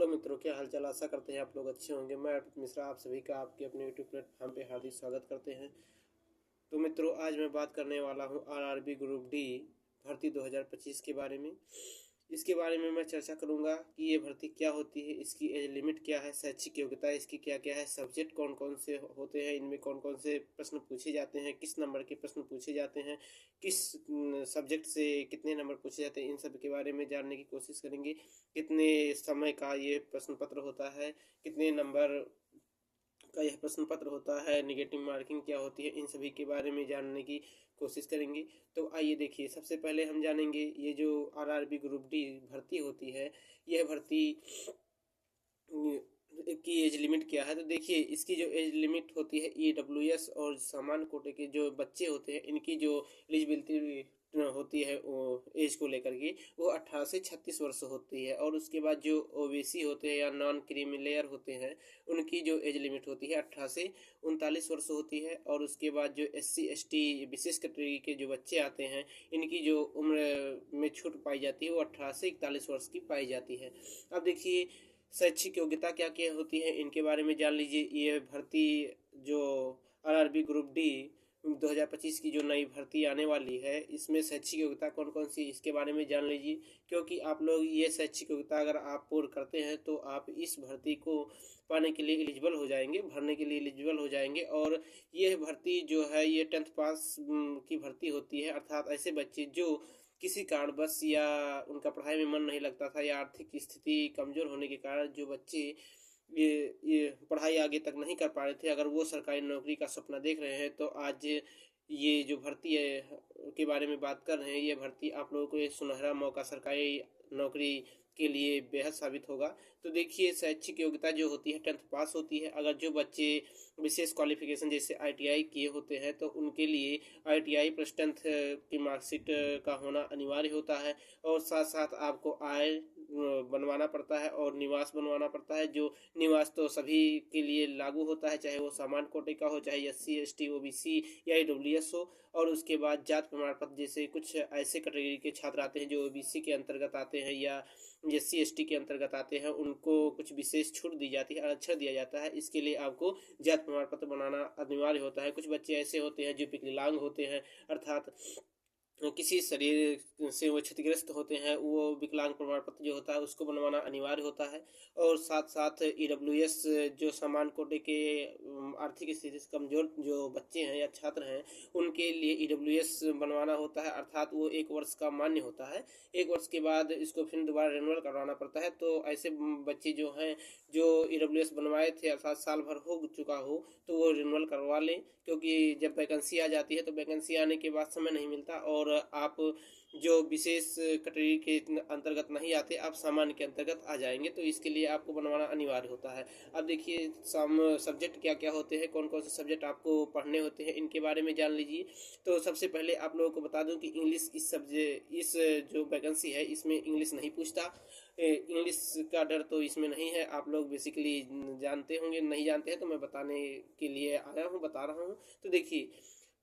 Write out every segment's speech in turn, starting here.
Hello मित्रों, क्या हालचाल। आशा करते हैं आप लोग अच्छे होंगे। मैं अर्पित मिश्रा आप सभी का आपके अपने यूट्यूब प्लेटफॉर्म पे हार्दिक स्वागत करते हैं। तो मित्रों, आज मैं बात करने वाला हूँ आरआरबी ग्रुप डी भर्ती 2025 के बारे में। इसके बारे में मैं चर्चा करूंगा कि ये भर्ती क्या होती है, इसकी एज लिमिट क्या है, शैक्षिक योग्यता इसकी क्या क्या है, सब्जेक्ट कौन कौन से होते हैं, इनमें कौन कौन से प्रश्न पूछे जाते हैं, किस नंबर के प्रश्न पूछे जाते हैं, किस सब्जेक्ट से कितने नंबर पूछे जाते हैं, इन सब के बारे में जानने की कोशिश करेंगे। कितने समय का ये प्रश्न पत्र होता है, कितने नंबर का यह प्रश्न पत्र होता है, नेगेटिव मार्किंग क्या होती है, इन सभी के बारे में जानने की कोशिश करेंगे। तो आइए देखिए, सबसे पहले हम जानेंगे ये जो आरआरबी ग्रुप डी भर्ती होती है, यह भर्ती की एज लिमिट क्या है। तो देखिए, इसकी जो एज लिमिट होती है ईडब्ल्यूएस और सामान्य कोटे के जो बच्चे होते हैं, इनकी जो एलिजिबिलिटी होती है वो एज को लेकर के वो 18 से 36 वर्ष होती है। और उसके बाद जो ओबीसी होते हैं या नॉन क्रीमी लेयर होते हैं, उनकी जो एज लिमिट होती है 18 से 39 वर्ष होती है। और उसके बाद जो SC ST विशेष कैटेगरी के जो बच्चे आते हैं, इनकी जो उम्र में छूट पाई जाती है वो 18 से 41 वर्ष की पाई जाती है। अब देखिए, शैक्षिक योग्यता क्या क्या होती है, इनके बारे में जान लीजिए। ये भर्ती जो आरआरबी ग्रुप डी 2025 की जो नई भर्ती आने वाली है, इसमें शैक्षिक योग्यता कौन कौन सी, इसके बारे में जान लीजिए। क्योंकि आप लोग ये शैक्षिक योग्यता अगर आप पूर्ण करते हैं तो आप इस भर्ती को पाने के लिए एलिजिबल हो जाएंगे, भरने के लिए एलिजिबल हो जाएंगे। और ये भर्ती जो है ये 10th पास की भर्ती होती है, अर्थात ऐसे बच्चे जो किसी कारणवश या उनका पढ़ाई में मन नहीं लगता था या आर्थिक स्थिति कमज़ोर होने के कारण जो बच्चे ये पढ़ाई आगे तक नहीं कर पा रहे थे, अगर वो सरकारी नौकरी का सपना देख रहे हैं तो आज ये जो भर्ती है के बारे में बात कर रहे हैं, ये भर्ती आप लोगों को एक सुनहरा मौका सरकारी नौकरी के लिए बेहद साबित होगा। तो देखिए, शैक्षिक योग्यता जो होती है 10th पास होती है। अगर जो बच्चे विशेष क्वालिफिकेशन जैसे ITI किए होते हैं तो उनके लिए ITI प्लस 10th की मार्कशीट का होना अनिवार्य होता है। और साथ साथ आपको आय बनवाना पड़ता है और निवास बनवाना पड़ता है। जो निवास तो सभी के लिए लागू होता है, चाहे वो सामान्य कोटि का हो, चाहे SC ST OBC या EWS हो। और उसके बाद जात प्रमाण पत्र, जैसे कुछ ऐसे कैटेगरी के छात्र आते हैं जो OBC के अंतर्गत आते हैं या SC ST के अंतर्गत आते हैं, उनको कुछ विशेष छूट दी जाती है, आरक्षण दिया जाता है। इसके लिए आपको जात प्रमाण पत्र बनाना अनिवार्य होता है। कुछ बच्चे ऐसे होते हैं जो विकलांग होते हैं, अर्थात किसी शरीर से वो क्षतिग्रस्त होते हैं, वो विकलांग प्रमाण पत्र जो होता है उसको बनवाना अनिवार्य होता है। और साथ साथ EWS जो सामान्य कोटि के आर्थिक स्थिति से कमज़ोर जो बच्चे हैं या छात्र हैं, उनके लिए EWS बनवाना होता है, अर्थात वो 1 वर्ष का मान्य होता है। 1 वर्ष के बाद इसको फिर दोबारा रिन्यूअल करवाना पड़ता है। तो ऐसे बच्चे जो हैं जो EWS बनवाए थे अर्थात साल भर हो चुका हो तो वो रिन्यूअल करवा लें, क्योंकि जब वैकेंसी आ जाती है तो वैकेंसी आने के बाद समय नहीं मिलता और आप जो विशेष कैटेगरी के अंतर्गत नहीं आते, आप सामान्य के अंतर्गत आ जाएंगे। तो इसके लिए आपको बनवाना अनिवार्य होता है। अब देखिए, सब्जेक्ट क्या क्या होते हैं, कौन कौन से सब्जेक्ट आपको पढ़ने होते हैं, इनके बारे में जान लीजिए। तो सबसे पहले आप लोगों को बता दूं कि इंग्लिश इस जो वैकेंसी है इसमें इंग्लिश नहीं पूछता। इंग्लिश का डर तो इसमें नहीं है, आप लोग बेसिकली जानते होंगे। नहीं जानते हैं तो मैं बताने के लिए आया हूँ, बता रहा हूँ। तो देखिए,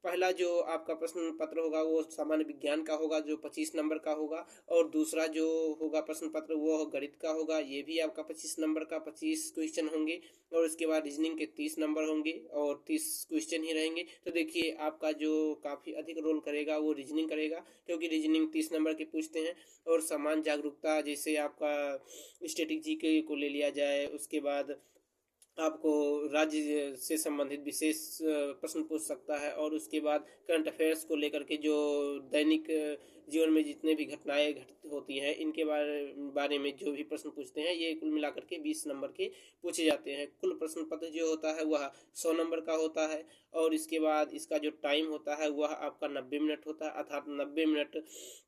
पहला जो आपका प्रश्न पत्र होगा वो सामान्य विज्ञान का होगा, जो 25 नंबर का होगा। और दूसरा जो होगा प्रश्न पत्र वो गणित का होगा, ये भी आपका 25 नंबर का 25 क्वेश्चन होंगे। और उसके बाद रीजनिंग के 30 नंबर होंगे और 30 क्वेश्चन ही रहेंगे। तो देखिए, आपका जो काफ़ी अधिक रोल करेगा वो रीजनिंग करेगा, क्योंकि रीजनिंग 30 नंबर के पूछते हैं। और सामान्य जागरूकता, जैसे आपका स्टैटिक जीके को ले लिया जाए, उसके बाद आपको राज्य से संबंधित विशेष प्रश्न पूछ सकता है। और उसके बाद करंट अफेयर्स को लेकर के जो दैनिक जीवन में जितने भी घटनाएं घटित होती हैं, इनके बारे में जो भी प्रश्न पूछते हैं, ये कुल मिलाकर के 20 नंबर के पूछे जाते हैं। कुल प्रश्न पत्र जो होता है वह 100 नंबर का होता है। और इसके बाद इसका जो टाइम होता है वह आपका 90 मिनट होता है, अर्थात 90 मिनट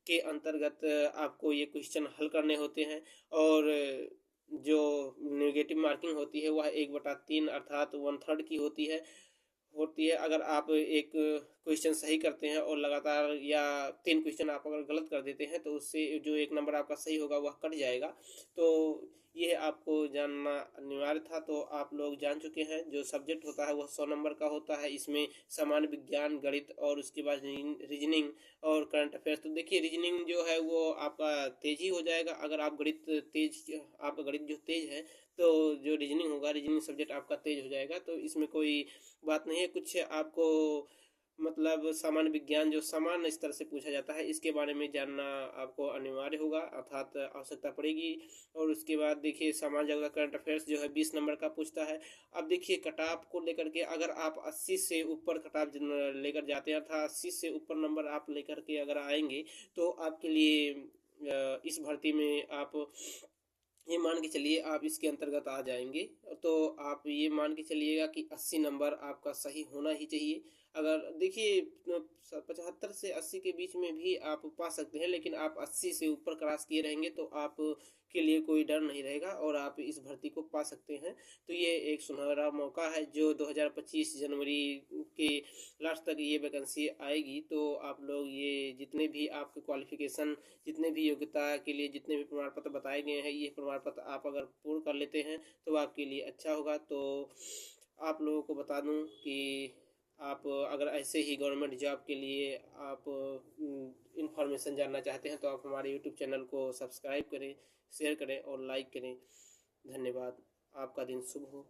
के अंतर्गत आपको ये क्वेश्चन हल करने होते हैं। और जो नेगेटिव मार्किंग होती है वह 1/3 अर्थात 1/3 की होती है। अगर आप एक क्वेश्चन सही करते हैं और लगातार या 3 क्वेश्चन आप अगर गलत कर देते हैं तो उससे जो 1 नंबर आपका सही होगा वह कट जाएगा। तो ये आपको जानना अनिवार्य था। तो आप लोग जान चुके हैं जो सब्जेक्ट होता है वह 100 नंबर का होता है। इसमें सामान्य विज्ञान, गणित और उसके बाद रीजनिंग और करंट अफेयर्स। तो देखिए रीजनिंग जो है वो आपका तेज ही हो जाएगा। अगर आप गणित तेज, आपका गणित जो तेज है तो जो रीजनिंग होगा, रीजनिंग सब्जेक्ट आपका तेज हो जाएगा। तो इसमें कोई बात नहीं है। कुछ आपको मतलब सामान्य विज्ञान जो सामान्य स्तर से पूछा जाता है इसके बारे में जानना आपको अनिवार्य होगा, अर्थात आवश्यकता पड़ेगी। और उसके बाद देखिए सामान्य जगह करंट अफेयर्स जो है 20 नंबर का पूछता है। अब देखिए कटाप को लेकर के अगर आप 80 से ऊपर कटाप लेकर जाते हैं, अर्थात 80 से ऊपर नंबर आप लेकर के अगर आएंगे तो आपके लिए इस भर्ती में आप ये मान के चलिए आप इसके अंतर्गत आ जाएंगे। तो आप ये मान के चलिएगा कि 80 नंबर आपका सही होना ही चाहिए। अगर देखिए 75 से 80 के बीच में भी आप पा सकते हैं, लेकिन आप 80 से ऊपर क्रॉस किए रहेंगे तो आप के लिए कोई डर नहीं रहेगा और आप इस भर्ती को पा सकते हैं। तो ये एक सुनहरा मौका है जो 2025 जनवरी के लास्ट तक ये वैकेंसी आएगी। तो आप लोग ये जितने भी आपके क्वालिफिकेशन, जितने भी योग्यता के लिए जितने भी प्रमाण पत्र बताए गए हैं, ये प्रमाण पत्र आप अगर पूर्ण कर लेते हैं तो आपके लिए अच्छा होगा। तो आप लोगों को बता दूं कि आप अगर ऐसे ही गवर्नमेंट जॉब के लिए आप इंफॉर्मेशन जानना चाहते हैं तो आप हमारे यूट्यूब चैनल को सब्सक्राइब करें, शेयर करें और लाइक करें। धन्यवाद। आपका दिन शुभ हो।